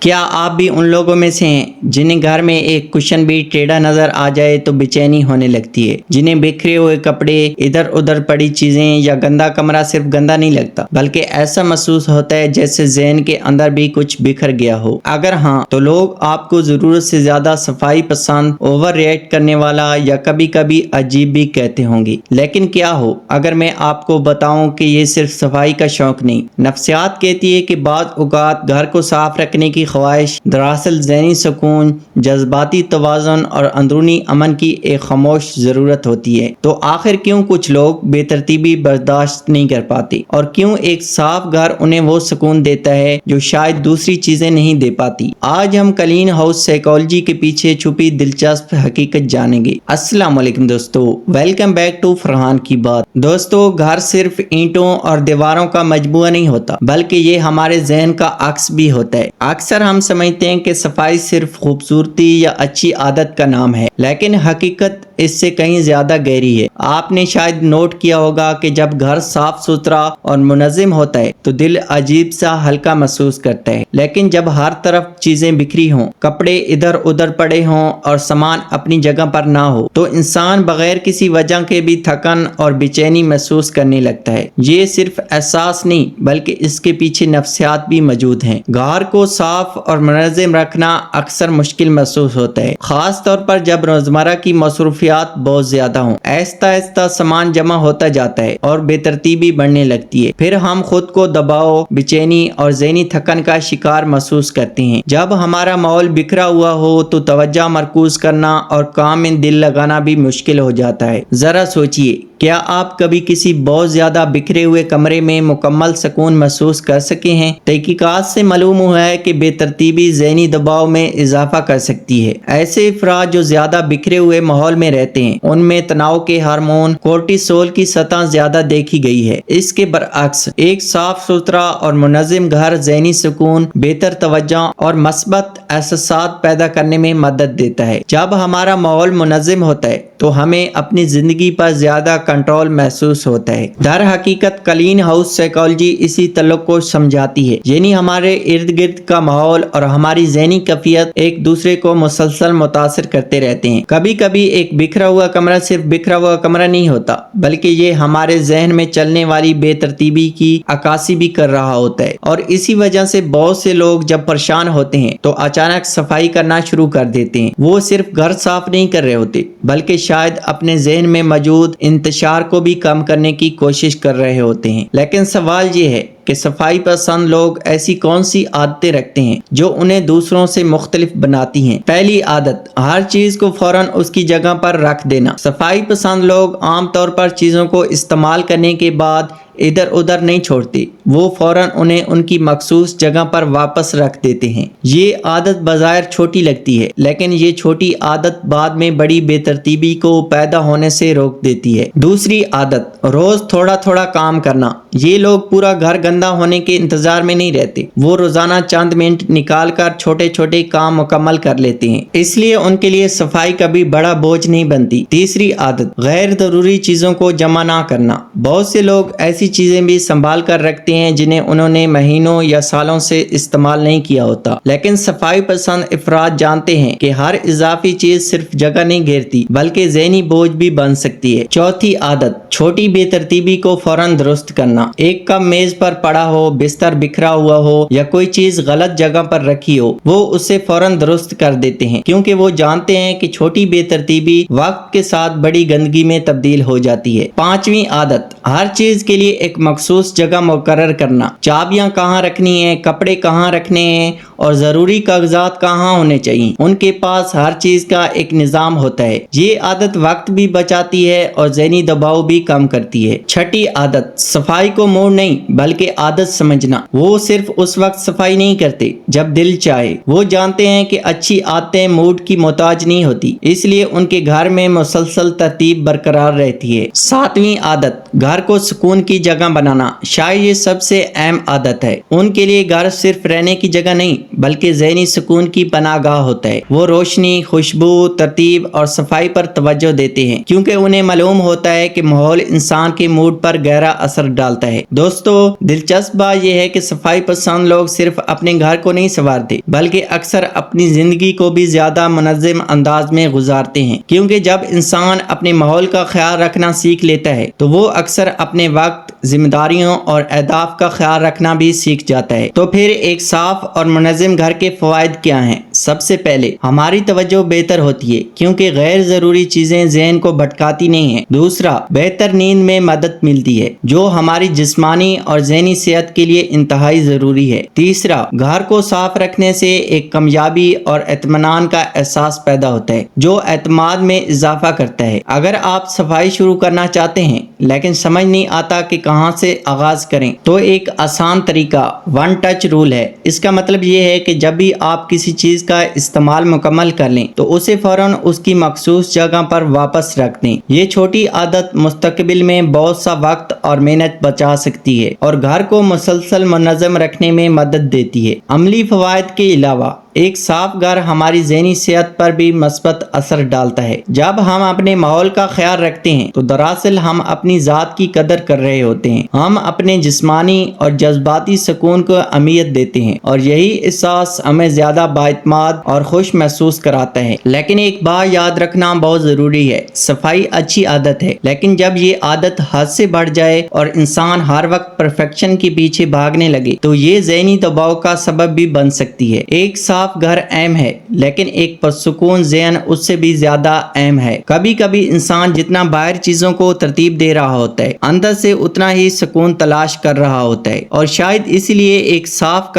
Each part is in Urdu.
کیا آپ بھی ان لوگوں میں سے ہیں جنہیں گھر میں ایک کشن بھی ٹیڑھا نظر آ جائے تو بے چینی ہونے لگتی ہے، جنہیں بکھرے ہوئے کپڑے، ادھر ادھر پڑی چیزیں یا گندا کمرہ صرف گندا نہیں لگتا بلکہ ایسا محسوس ہوتا ہے جیسے ذہن کے اندر بھی کچھ بکھر گیا ہو؟ اگر ہاں تو لوگ آپ کو ضرورت سے زیادہ صفائی پسند، اوور ریئیکٹ کرنے والا یا کبھی کبھی عجیب بھی کہتے ہوں گے۔ لیکن کیا ہو اگر میں آپ کو بتاؤں کہ یہ صرف صفائی کا شوق نہیں، نفسیات کہتی ہے کہ بعض اوقات گھر کو صاف رکھنے کی خواہش دراصل ذہنی سکون، جذباتی توازن اور اندرونی امن کی ایک خاموش ضرورت ہوتی ہے۔ تو آخر کیوں کچھ لوگ بے ترتیبی برداشت نہیں کر پاتے، اور کیوں ایک صاف گھر انہیں وہ سکون دیتا ہے جو شاید دوسری چیزیں نہیں دے پاتی؟ آج ہم کلین ہاؤس سائیکالوجی کے پیچھے چھپی دلچسپ حقیقت جانیں گے۔ السلام علیکم دوستو، ویلکم بیک ٹو فرحان کی بات۔ دوستو، گھر صرف اینٹوں اور دیواروں کا مجموعہ نہیں ہوتا بلکہ یہ ہمارے ذہن کا عکس بھی ہوتا ہے۔ اکثر ہم سمجھتے ہیں کہ صفائی صرف خوبصورتی یا اچھی عادت کا نام ہے، لیکن حقیقت اس سے کہیں زیادہ گہری ہے۔ آپ نے شاید نوٹ کیا ہوگا کہ جب گھر صاف ستھرا اور منظم ہوتا ہے تو دل عجیب سا ہلکا محسوس کرتا ہے، لیکن جب ہر طرف چیزیں بکھری ہوں، کپڑے ادھر ادھر پڑے ہوں اور سامان اپنی جگہ پر نہ ہو تو انسان بغیر کسی وجہ کے بھی تھکن اور بے چینی محسوس کرنے لگتا ہے۔ یہ صرف احساس نہیں بلکہ اس کے پیچھے نفسیات بھی موجود ہیں۔ گھر کو صاف اور منظم رکھنا اکثر مشکل محسوس ہوتا ہے، خاص طور پر جب روزمرہ کی مصروفیات بہت زیادہ ہوں۔ آہستہ آہستہ سامان جمع ہوتا جاتا ہے اور بے ترتیبی بڑھنے لگتی ہے، پھر ہم خود کو دباؤ، بے چینی اور ذہنی تھکن کا شکار محسوس کرتے ہیں۔ جب ہمارا ماحول بکھرا ہوا ہو تو توجہ مرکوز کرنا اور کام میں دل لگانا بھی مشکل ہو جاتا ہے۔ ذرا سوچئے، کیا آپ کبھی کسی بہت زیادہ بکھرے ہوئے کمرے میں مکمل سکون محسوس کر سکے ہیں؟ تحقیقات سے معلوم ہوا ہے کہ بے ترتیبی ذہنی دباؤ میں اضافہ کر سکتی ہے۔ ایسے افراد جو زیادہ بکھرے ہوئے ماحول میں رہتے ہیں ان میں تناؤ کے ہارمون کورٹیسول کی سطح زیادہ دیکھی گئی ہے۔ اس کے برعکس ایک صاف ستھرا اور منظم گھر ذہنی سکون، بہتر توجہ اور مثبت احساسات پیدا کرنے میں مدد دیتا ہے۔ جب ہمارا ماحول منظم ہوتا ہے تو ہمیں اپنی زندگی پر زیادہ کنٹرول محسوس ہوتا ہے۔ در حقیقت کلین ہاؤس سائیکالوجی اسی تعلق کو سمجھاتی ہے، یعنی ہمارے ارد گرد کا ماحول اور ہماری ذہنی کیفیت ایک دوسرے کو مسلسل متاثر کرتے رہتے ہیں۔ کبھی کبھی ایک بکھرا ہوا کمرہ صرف بکھرا ہوا کمرہ نہیں ہوتا بلکہ یہ ہمارے ذہن میں چلنے والی بے ترتیبی کی عکاسی بھی کر رہا ہوتا ہے، اور اسی وجہ سے بہت سے لوگ جب پریشان ہوتے ہیں تو اچانک صفائی کرنا شروع کر دیتے ہیں۔ وہ صرف گھر صاف نہیں کر رہے ہوتے بلکہ شاید اپنے ذہن میں موجود انتشار کو بھی کم کرنے کی کوشش کر رہے ہوتے ہیں۔ لیکن سوال یہ ہے کہ صفائی پسند لوگ ایسی کون سی عادتیں رکھتے ہیں جو انہیں دوسروں سے مختلف بناتی ہیں؟ پہلی عادت، ہر چیز کو فوراً اس کی جگہ پر رکھ دینا۔ صفائی پسند لوگ عام طور پر چیزوں کو استعمال کرنے کے بعد ادھر ادھر نہیں چھوڑتے، وہ فوراً انہیں ان کی مخصوص جگہ پر واپس رکھ دیتے ہیں۔ یہ عادت بظاہر چھوٹی لگتی ہے لیکن یہ چھوٹی عادت بعد میں بڑی بے ترتیبی کو پیدا ہونے سے روک دیتی ہے۔ دوسری عادت، روز تھوڑا تھوڑا کام کرنا۔ یہ لوگ پورا گھر گندا ہونے کے انتظار میں نہیں رہتے، وہ روزانہ چند منٹ نکال کر چھوٹے چھوٹے کام مکمل کر لیتے ہیں، اس لیے ان کے لیے صفائی کبھی بڑا بوجھ نہیں بنتی۔ تیسری عادت، غیر ضروری چیزوں کو جمع نہ کرنا۔ بہت سے لوگ ایسی چیزیں بھی سنبھال کر رکھتے ہیں جنہیں انہوں نے مہینوں یا سالوں سے استعمال نہیں کیا ہوتا، لیکن صفائی پسند افراد جانتے ہیں کہ ہر اضافی چیز صرف جگہ نہیں گھیرتی بلکہ ذہنی بوجھ بھی بن سکتی ہے۔ چوتھی عادت، چھوٹی بے ترتیبی کو فوراً درست کرنا۔ ایک کپ میز پر پڑا ہو، بستر بکھرا ہوا ہو یا کوئی چیز غلط جگہ پر رکھی ہو، وہ اسے فوراً درست کر دیتے ہیں کیونکہ وہ جانتے ہیں کہ چھوٹی بے ترتیبی وقت کے ساتھ بڑی گندگی میں تبدیل ہو جاتی ہے۔ پانچویں عادت، ہر چیز کے لیے ایک مخصوص جگہ مقرر کرنا۔ چابیاں کہاں رکھنی ہیں، کپڑے کہاں رکھنے ہیں اور ضروری کاغذات کہاں ہونے چاہیے، ان کے پاس ہر چیز کا ایک نظام ہوتا ہے۔ یہ عادت وقت بھی بچاتی ہے اور ذہنی دباؤ بھی کم کرتی ہے۔ چھٹی عادت، صفائی کو موڈ نہیں بلکہ عادت سمجھنا۔ وہ صرف اس وقت صفائی نہیں کرتے جب دل چاہے، وہ جانتے ہیں کہ اچھی عادتیں موڈ کی محتاج نہیں ہوتی، اس لیے ان کے گھر میں مسلسل ترتیب برقرار رہتی ہے۔ ساتویں عادت، گھر کو سکون کی جگہ بنانا۔ شاید یہ سب سے اہم عادت ہے۔ ان کے لیے گھر صرف رہنے کی جگہ نہیں بلکہ ذہنی سکون کی پناہ گاہ ہوتا ہے۔ وہ روشنی، خوشبو، ترتیب اور صفائی پر توجہ دیتے ہیں کیونکہ انہیں معلوم ہوتا ہے کہ ماحول انسان کے موڈ پر گہرا اثر ڈالتا ہے۔ دوستو، دلچسپ بات یہ ہے کہ صفائی پسند لوگ صرف اپنے گھر کو نہیں سنوارتے بلکہ اکثر اپنی زندگی کو بھی زیادہ منظم انداز میں گزارتے ہیں، کیونکہ جب انسان اپنے ماحول کا خیال رکھنا سیکھ لیتا ہے تو وہ اکثر اپنے وقت، ذمہ داریوں اور اہداف کا خیال رکھنا بھی سیکھ جاتا ہے۔ تو پھر ایک صاف اور منظم گھر کے فوائد کیا ہیں؟ سب سے پہلے ہماری توجہ بہتر ہوتی ہے کیونکہ غیر ضروری چیزیں ذہن کو بھٹکاتی نہیں ہیں۔ دوسرا، بہتر نیند میں مدد ملتی ہے جو ہماری جسمانی اور ذہنی صحت کے لیے انتہائی ضروری ہے۔ تیسرا، گھر کو صاف رکھنے سے ایک کامیابی اور اطمینان کا احساس پیدا ہوتا ہے جو اعتماد میں اضافہ کرتا ہے۔ اگر آپ صفائی شروع کرنا چاہتے ہیں لیکن سمجھ نہیں آتا کہ کہاں سے آغاز کریں تو ایک آسان طریقہ ون ٹچ رول ہے۔ اس کا مطلب یہ ہے کہ جب بھی آپ کسی چیز کا استعمال مکمل کر لیں تو اسے فوراً اس کی مخصوص جگہ پر واپس رکھ دیں۔ یہ چھوٹی عادت مستقبل میں بہت سا وقت اور محنت بچا سکتی ہے اور گھر کو مسلسل منظم رکھنے میں مدد دیتی ہے۔ عملی فوائد کے علاوہ ایک صاف گھر ہماری ذہنی صحت پر بھی مثبت اثر ڈالتا ہے۔ جب ہم اپنے ماحول کا خیال رکھتے ہیں تو دراصل ہم اپنی ذات کی قدر کر رہے ہوتے ہیں۔ ہم اپنے جسمانی اور جذباتی سکون کو اہمیت دیتے ہیں اور یہی احساس ہمیں زیادہ بااعتماد اور خوش محسوس کراتا ہے۔ لیکن ایک بات یاد رکھنا بہت ضروری ہے، صفائی اچھی عادت ہے لیکن جب یہ عادت حد سے بڑھ جائے اور انسان ہر وقت پرفیکشن کے پیچھے بھاگنے لگے تو یہ ذہنی دباؤ کا سبب بھی بن سکتی ہے۔ ایک صاف گھر اہم ہے لیکن ایک پرسکون ذہن اس سے بھی زیادہ اہم ہے۔ کبھی کبھی انسان جتنا باہر چیزوں کو ترتیب دے رہا ہوتا ہے اندر سے اتنا ہی سکون تلاش کر رہا ہوتا ہے، اور شاید اس لیے ایک صاف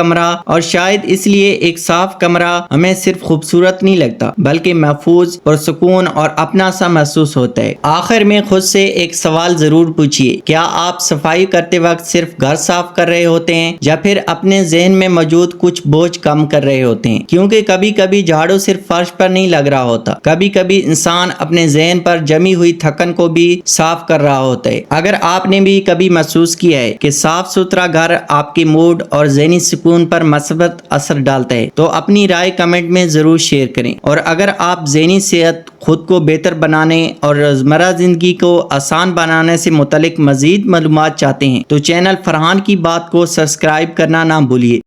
کمرہ ہمیں صرف خوبصورت نہیں لگتا بلکہ محفوظ، پرسکون اور اپنا سا محسوس ہوتا ہے۔ آخر میں خود سے ایک سوال ضرور پوچھیے، کیا آپ صفائی کرتے وقت صرف گھر صاف کر رہے ہوتے ہیں یا پھر اپنے ذہن میں موجود کچھ بوجھ کم کر رہے ہوتے ہیں؟ کیونکہ کبھی کبھی جھاڑو صرف فرش پر نہیں لگ رہا ہوتا، کبھی کبھی انسان اپنے ذہن پر جمی ہوئی تھکن کو بھی صاف کر رہا ہوتا ہے۔ اگر آپ نے بھی کبھی محسوس کیا ہے کہ صاف ستھرا گھر آپ کے موڈ اور ذہنی سکون پر مثبت اثر ڈالتا ہے تو اپنی رائے کمنٹ میں ضرور شیئر کریں، اور اگر آپ ذہنی صحت، خود کو بہتر بنانے اور روزمرہ زندگی کو آسان بنانے سے متعلق مزید معلومات چاہتے ہیں تو چینل فرحان کی بات کو سبسکرائب کرنا نہ بھولیے۔